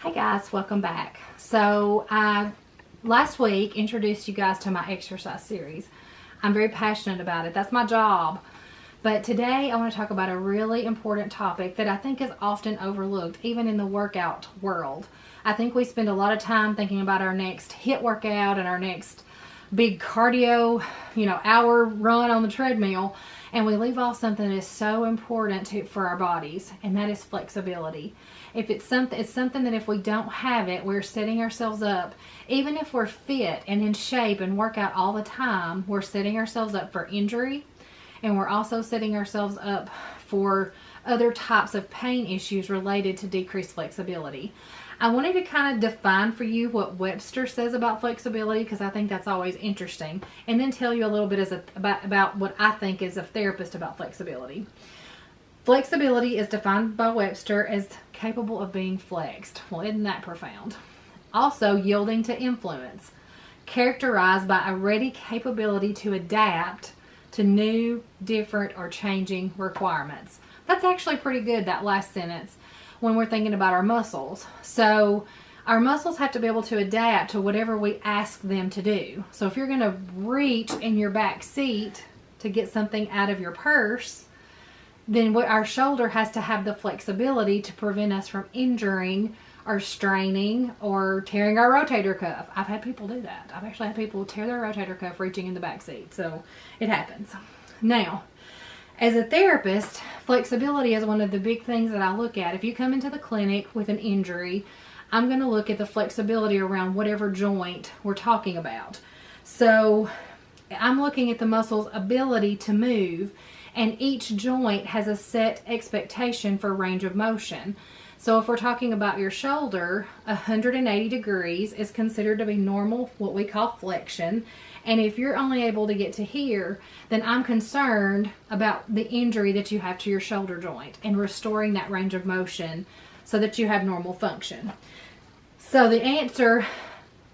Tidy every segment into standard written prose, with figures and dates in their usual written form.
Hey guys, welcome back. So I last week introduced you guys to my exercise series. I'm very passionate about it. That's my job. But today I want to talk about a really important topic that I think is often overlooked, even in the workout world. I think we spend a lot of time thinking about our next HIIT workout and our next big cardio, hour run on the treadmill, and we leave off something that is so important for our bodies, and that is flexibility. If it's something that if we don't have it, we're setting ourselves up. Even if we're fit and in shape and work out all the time, we're setting ourselves up for injury, and we're also setting ourselves up for other types of pain issues related to decreased flexibility. I wanted to kind of define for you what Webster says about flexibility, because I think that's always interesting, and then tell you a little bit about what I think as a therapist about flexibility. Flexibility is defined by Webster as capable of being flexed. Well, isn't that profound? Also, yielding to influence, characterized by a ready capability to adapt to new, different, or changing requirements. That's actually pretty good, that last sentence, when we're thinking about our muscles. So our muscles have to be able to adapt to whatever we ask them to do. So if you're going to reach in your back seat to get something out of your purse, then our shoulder has to have the flexibility to prevent us from injuring or straining or tearing our rotator cuff. I've had people do that. I've actually had people tear their rotator cuff reaching in the back seat. So it happens. Now, as a therapist, flexibility is one of the big things that I look at. If you come into the clinic with an injury, I'm going to look at the flexibility around whatever joint we're talking about. So I'm looking at the muscle's ability to move, and each joint has a set expectation for range of motion. So if we're talking about your shoulder, 180 degrees is considered to be normal, what we call flexion. And if you're only able to get to here, then I'm concerned about the injury that you have to your shoulder joint and restoring that range of motion so that you have normal function. So the answer,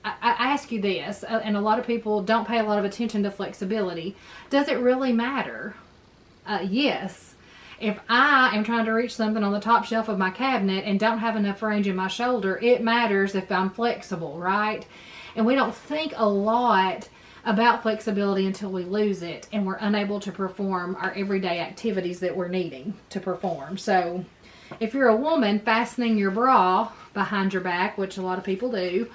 I ask you this, and a lot of people don't pay a lot of attention to flexibility. Does it really matter? Yes. If I am trying to reach something on the top shelf of my cabinet and don't have enough range in my shoulder, it matters if I'm flexible, right? And we don't think a lot about flexibility until we lose it and we're unable to perform our everyday activities that we're needing to perform. So if you're a woman, fastening your bra behind your back, which a lot of people do,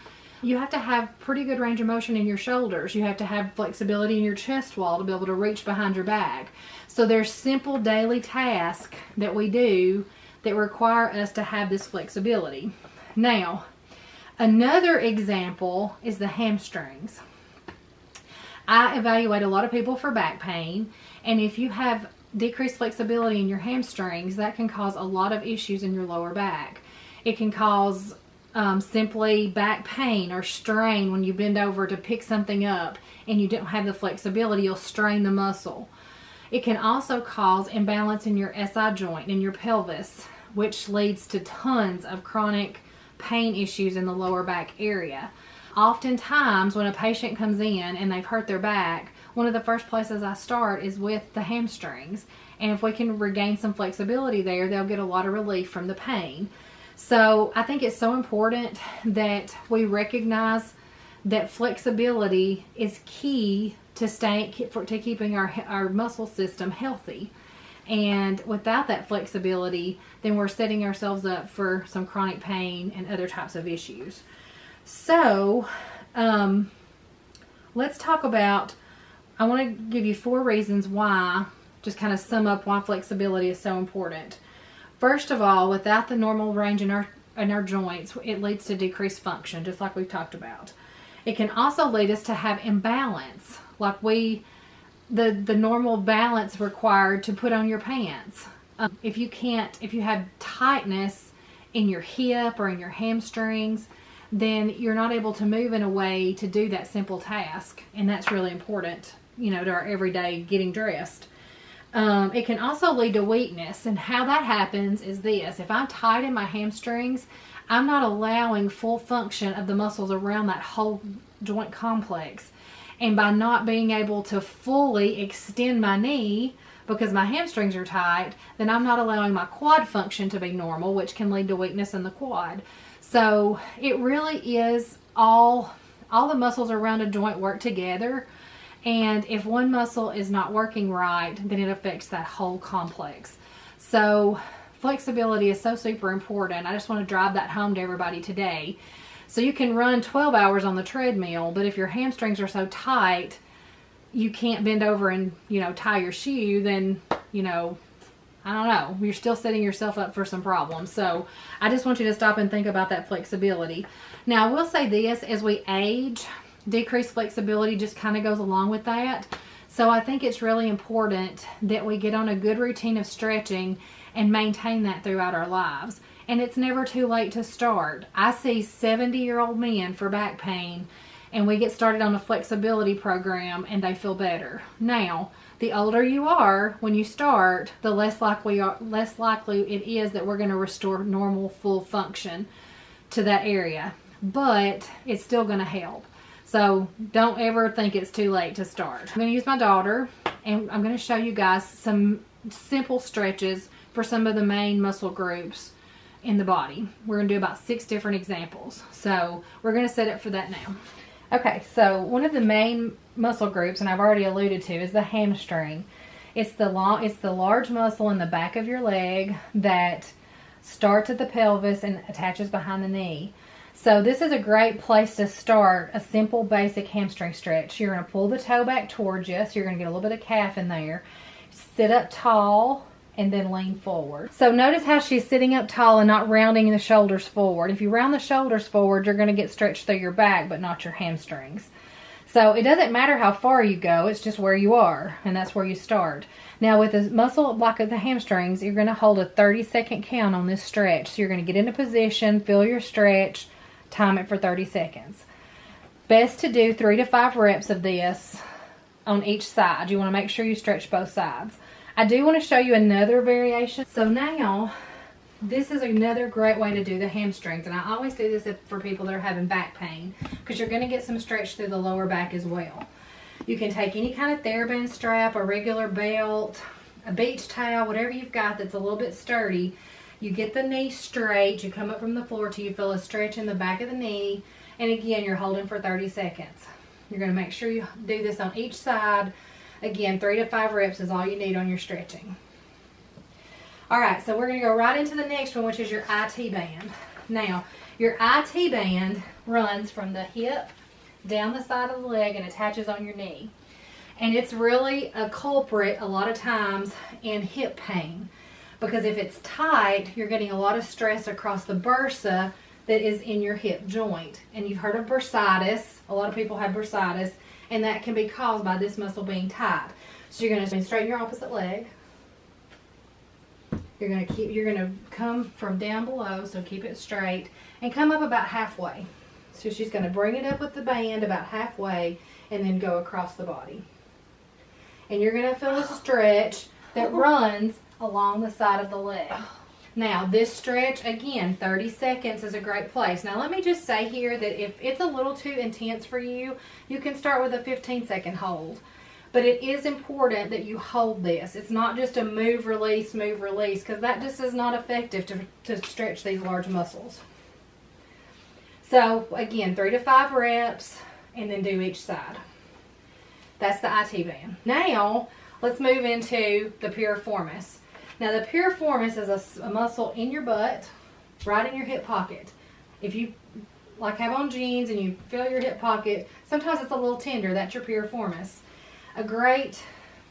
you have to have pretty good range of motion in your shoulders. You have to have flexibility in your chest wall to be able to reach behind your back. So there's simple daily tasks that we do that require us to have this flexibility. Now, another example is the hamstrings. I evaluate a lot of people for back pain, and if you have decreased flexibility in your hamstrings, that can cause a lot of issues in your lower back. It can cause simply back pain or strain when you bend over to pick something up and you don't have the flexibility. You'll strain the muscle. It can also cause imbalance in your SI joint, in your pelvis, which leads to tons of chronic pain issues in the lower back area. Oftentimes, when a patient comes in and they've hurt their back, one of the first places I start is with the hamstrings. And if we can regain some flexibility there, they'll get a lot of relief from the pain. So I think it's so important that we recognize that flexibility is key to keeping our muscle system healthy. And without that flexibility, then we're setting ourselves up for some chronic pain and other types of issues. So let's talk about, I want to give you 4 reasons why, just kind of sum up why flexibility is so important. First of all, without the normal range in our joints, it leads to decreased function, just like we've talked about. It can also lead us to have imbalance, like the normal balance required to put on your pants. If you have tightness in your hip or in your hamstrings, then you're not able to move in a way to do that simple task, and that's really important, to our everyday getting dressed. It can also lead to weakness, and how that happens is this. If I'm tight in my hamstrings, I'm not allowing full function of the muscles around that whole joint complex. And by not being able to fully extend my knee because my hamstrings are tight, then I'm not allowing my quad function to be normal, which can lead to weakness in the quad. So it really is all the muscles around a joint work together. And if one muscle is not working right, then it affects that whole complex. So flexibility is so super important. I just want to drive that home to everybody today. So you can run 12 hours on the treadmill, but if your hamstrings are so tight, you can't bend over and, tie your shoe, then, I don't know, you're still setting yourself up for some problems. So I just want you to stop and think about that flexibility. Now, I will say this, as we age, decreased flexibility just kind of goes along with that. So I think it's really important that we get on a good routine of stretching and maintain that throughout our lives. And it's never too late to start. I see 70-year-old men for back pain, and we get started on a flexibility program and they feel better. Now, the older you are when you start, the less likely it is that we're going to restore normal full function to that area. But it's still going to help. So don't ever think it's too late to start. I'm going to use my daughter, and I'm going to show you guys some simple stretches for some of the main muscle groups in the body. We're going to do about 6 different examples. So we're going to set it for that now. Okay, so one of the main muscle groups, and I've already alluded to, is the hamstring. It's the large muscle in the back of your leg that starts at the pelvis and attaches behind the knee. So this is a great place to start a simple basic hamstring stretch. You're going to pull the toe back towards you, so you're going to get a little bit of calf in there. Sit up tall and then lean forward. So notice how she's sitting up tall and not rounding the shoulders forward. If you round the shoulders forward, you're going to get stretched through your back, but not your hamstrings. So it doesn't matter how far you go, it's just where you are, and that's where you start. Now with a muscle like the hamstrings, you're going to hold a 30-second count on this stretch. So you're going to get into position, feel your stretch, time it for 30 seconds. Best to do 3 to 5 reps of this on each side. You want to make sure you stretch both sides. I do want to show you another variation. So now, this is another great way to do the hamstrings. And I always do this for people that are having back pain, because you're going to get some stretch through the lower back as well. You can take any kind of TheraBand strap, a regular belt, a beach towel, whatever you've got that's a little bit sturdy. You get the knee straight. You come up from the floor till you feel a stretch in the back of the knee. And again, you're holding for 30 seconds. You're going to make sure you do this on each side. Again, 3 to 5 reps is all you need on your stretching. Alright, so we're going to go right into the next one, which is your IT band. Now, your IT band runs from the hip down the side of the leg and attaches on your knee. And it's really a culprit a lot of times in hip pain, because if it's tight, you're getting a lot of stress across the bursa that is in your hip joint. And you've heard of bursitis. A lot of people have bursitis, and that can be caused by this muscle being tight. So you're going to straighten your opposite leg. You're going to come from down below, so keep it straight, and come up about halfway. So she's going to bring it up with the band about halfway and then go across the body. And you're going to feel a stretch that runs along the side of the leg. Now, this stretch, again, 30 seconds is a great place. Now, let me just say here that if it's a little too intense for you, you can start with a 15-second hold. But it is important that you hold this. It's not just a move, release, because that just is not effective to stretch these large muscles. So, again, 3 to 5 reps, and then do each side. That's the IT band. Now, let's move into the piriformis. Now, the piriformis is a muscle in your butt, right in your hip pocket. If you have on jeans and you feel your hip pocket, sometimes it's a little tender. That's your piriformis.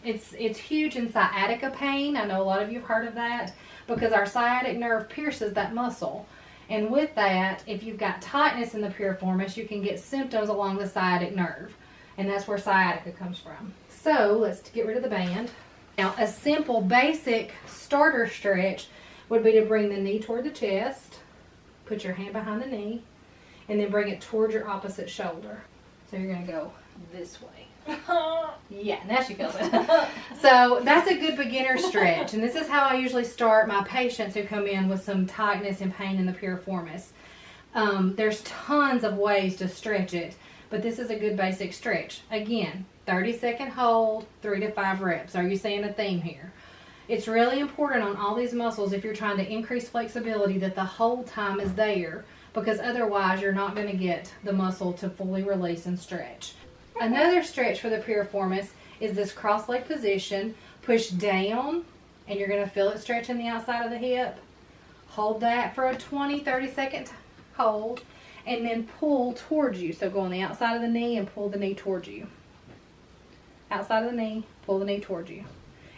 It's huge in sciatica pain. I know a lot of you have heard of that, because our sciatic nerve pierces that muscle. And with that, if you've got tightness in the piriformis, you can get symptoms along the sciatic nerve. And that's where sciatica comes from. So, let's get rid of the band. Now, a simple, basic starter stretch would be to bring the knee toward the chest, put your hand behind the knee, and then bring it toward your opposite shoulder. So you're going to go this way. Yeah, now she feels it. So that's a good beginner stretch, and this is how I usually start my patients who come in with some tightness and pain in the piriformis. There's tons of ways to stretch it, but this is a good basic stretch. Again, 30-second hold, 3 to 5 reps. Are you seeing a theme here? It's really important on all these muscles, if you're trying to increase flexibility, that the hold time is there, because otherwise you're not going to get the muscle to fully release and stretch. Another stretch for the piriformis is this cross-leg position. Push down, and you're going to feel it stretching the outside of the hip. Hold that for a 20-30 second hold, and then pull towards you. So go on the outside of the knee and pull the knee towards you. Outside of the knee, pull the knee towards you.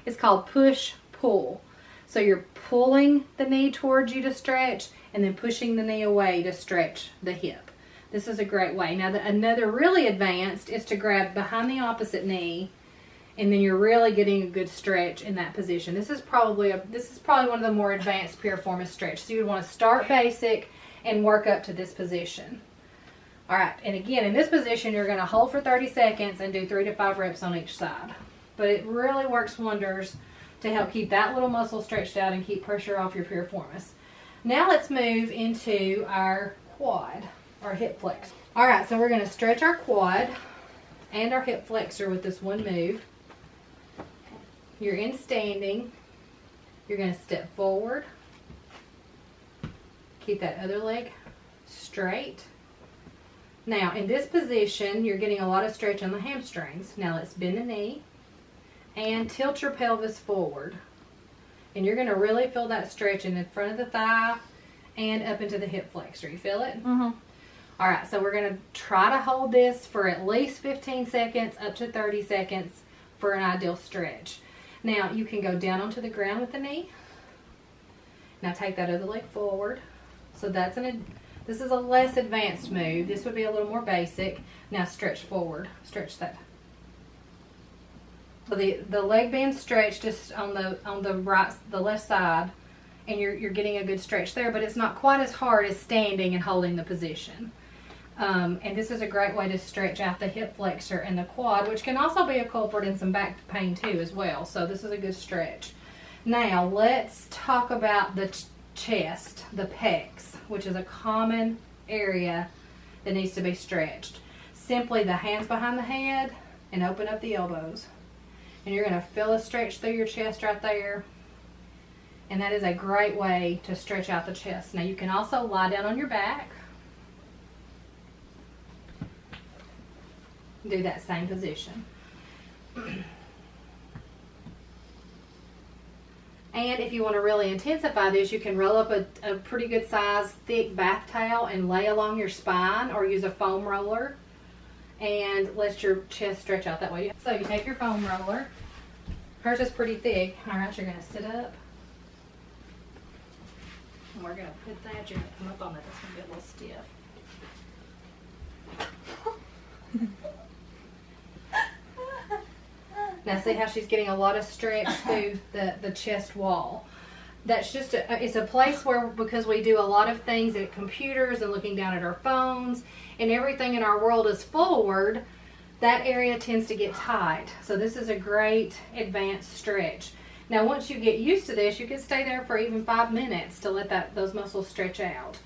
It's called push-pull. So you're pulling the knee towards you to stretch, and then pushing the knee away to stretch the hip. This is a great way. Now, another really advanced is to grab behind the opposite knee, and then you're really getting a good stretch in that position. This is probably one of the more advanced piriformis stretch. So you would want to start basic and work up to this position. All right, and again, in this position, you're going to hold for 30 seconds and do 3 to 5 reps on each side. But it really works wonders to help keep that little muscle stretched out and keep pressure off your piriformis. Now let's move into our quad, our hip flexor. All right, so we're going to stretch our quad and our hip flexor with this one move. You're in standing. You're going to step forward. Keep that other leg straight. Now, in this position, you're getting a lot of stretch on the hamstrings. Now, let's bend the knee and tilt your pelvis forward. And you're going to really feel that stretch in the front of the thigh and up into the hip flexor. You feel it? Mm-hmm. All right, so we're going to try to hold this for at least 15 seconds, up to 30 seconds for an ideal stretch. Now, you can go down onto the ground with the knee. Now, take that other leg forward. So this is a less advanced move. This would be a little more basic. Now, stretch forward. Stretch that. So the leg band stretch just on the left side, and you're getting a good stretch there, but it's not quite as hard as standing and holding the position. And this is a great way to stretch out the hip flexor and the quad, which can also be a culprit in some back pain too as well. So this is a good stretch. Now let's talk about the chest, the pecs, which is a common area that needs to be stretched. Simply the hands behind the head and open up the elbows. And you're going to feel a stretch through your chest right there. And that is a great way to stretch out the chest. Now you can also lie down on your back. Do that same position. And if you want to really intensify this, you can roll up a pretty good size thick bath towel and lay along your spine, or use a foam roller and let your chest stretch out that way. So you take your foam roller. Hers is pretty thick. All right, you're going to sit up. And we're going to put that, you're going to come up on that. That's going to be a little stiff. Now see how she's getting a lot of stretch through the chest wall. That's just it's a place where, because we do a lot of things at computers and looking down at our phones, and everything in our world is forward, that area tends to get tight. So this is a great advanced stretch. Now once you get used to this, you can stay there for even 5 minutes to let those muscles stretch out.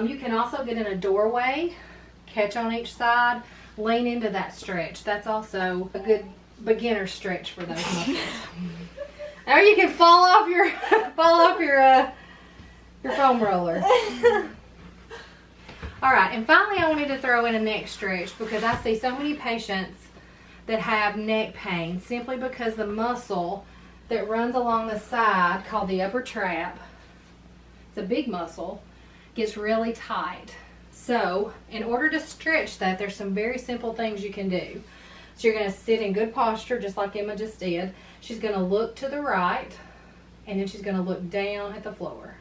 You can also get in a doorway, catch on each side, lean into that stretch. That's also a good beginner stretch for those muscles. Or you can fall off your foam roller. All right, and finally I wanted to throw in a neck stretch, because I see so many patients that have neck pain simply because the muscle that runs along the side, called the upper trap, it's a big muscle, gets really tight. So in order to stretch that, there's some very simple things you can do. So you're going to sit in good posture, just like Emma just did. She's going to look to the right, and then she's going to look down at the floor.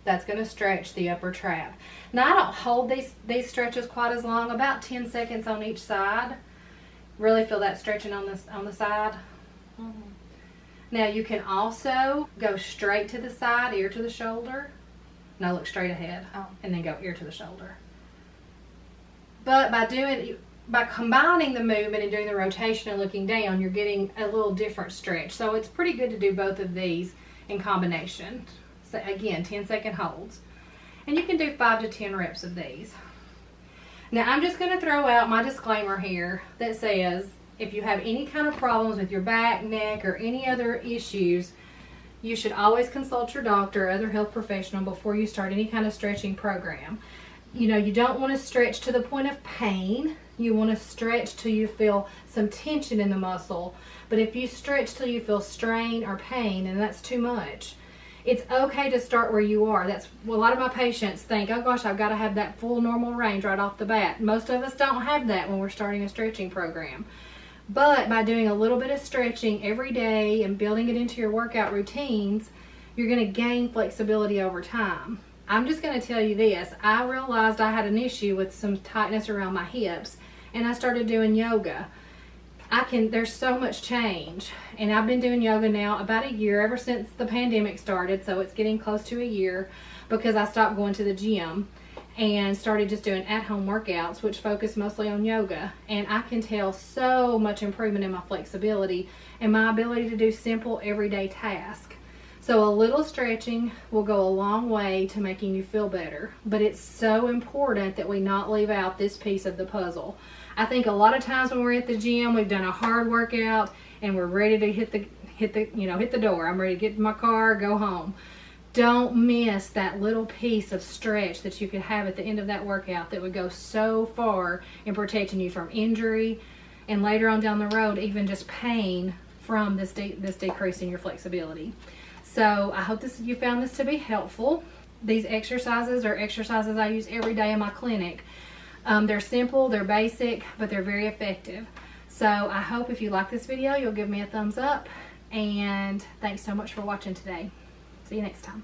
That's going to stretch the upper trap. Now, I don't hold these stretches quite as long, about 10 seconds on each side. Really feel that stretching on the side. Mm-hmm. Now, you can also go straight to the side, ear to the shoulder. No, look straight ahead, and then go ear to the shoulder. But by combining the movement and doing the rotation and looking down, you're getting a little different stretch. So it's pretty good to do both of these in combination. So again, 10-second holds. And you can do 5 to 10 reps of these. Now I'm just going to throw out my disclaimer here that says, if you have any kind of problems with your back, neck, or any other issues, you should always consult your doctor or other health professional before you start any kind of stretching program. You know, you don't want to stretch to the point of pain. You want to stretch till you feel some tension in the muscle. But if you stretch till you feel strain or pain, then that's too much. It's okay to start where you are. That's well, a lot of my patients think, oh gosh, I've got to have that full normal range right off the bat. Most of us don't have that when we're starting a stretching program. But by doing a little bit of stretching every day and building it into your workout routines, you're going to gain flexibility over time. I'm just going to tell you this. I realized I had an issue with some tightness around my hips, and I started doing yoga. There's so much change, and I've been doing yoga now about a year, ever since the pandemic started, so it's getting close to a year, because I stopped going to the gym and started just doing at-home workouts, which focus mostly on yoga. And I can tell so much improvement in my flexibility and my ability to do simple everyday tasks. So a little stretching will go a long way to making you feel better, but it's so important that we not leave out this piece of the puzzle. I think a lot of times when we're at the gym, we've done a hard workout and we're ready to hit the door. I'm ready to get in my car, go home. Don't miss that little piece of stretch that you could have at the end of that workout that would go so far in protecting you from injury and later on down the road, even just pain from this decrease in your flexibility. So I hope you found this to be helpful. These exercises are exercises I use every day in my clinic. They're simple, they're basic, but they're very effective. So I hope if you like this video, you'll give me a thumbs up, and thanks so much for watching today. See you next time.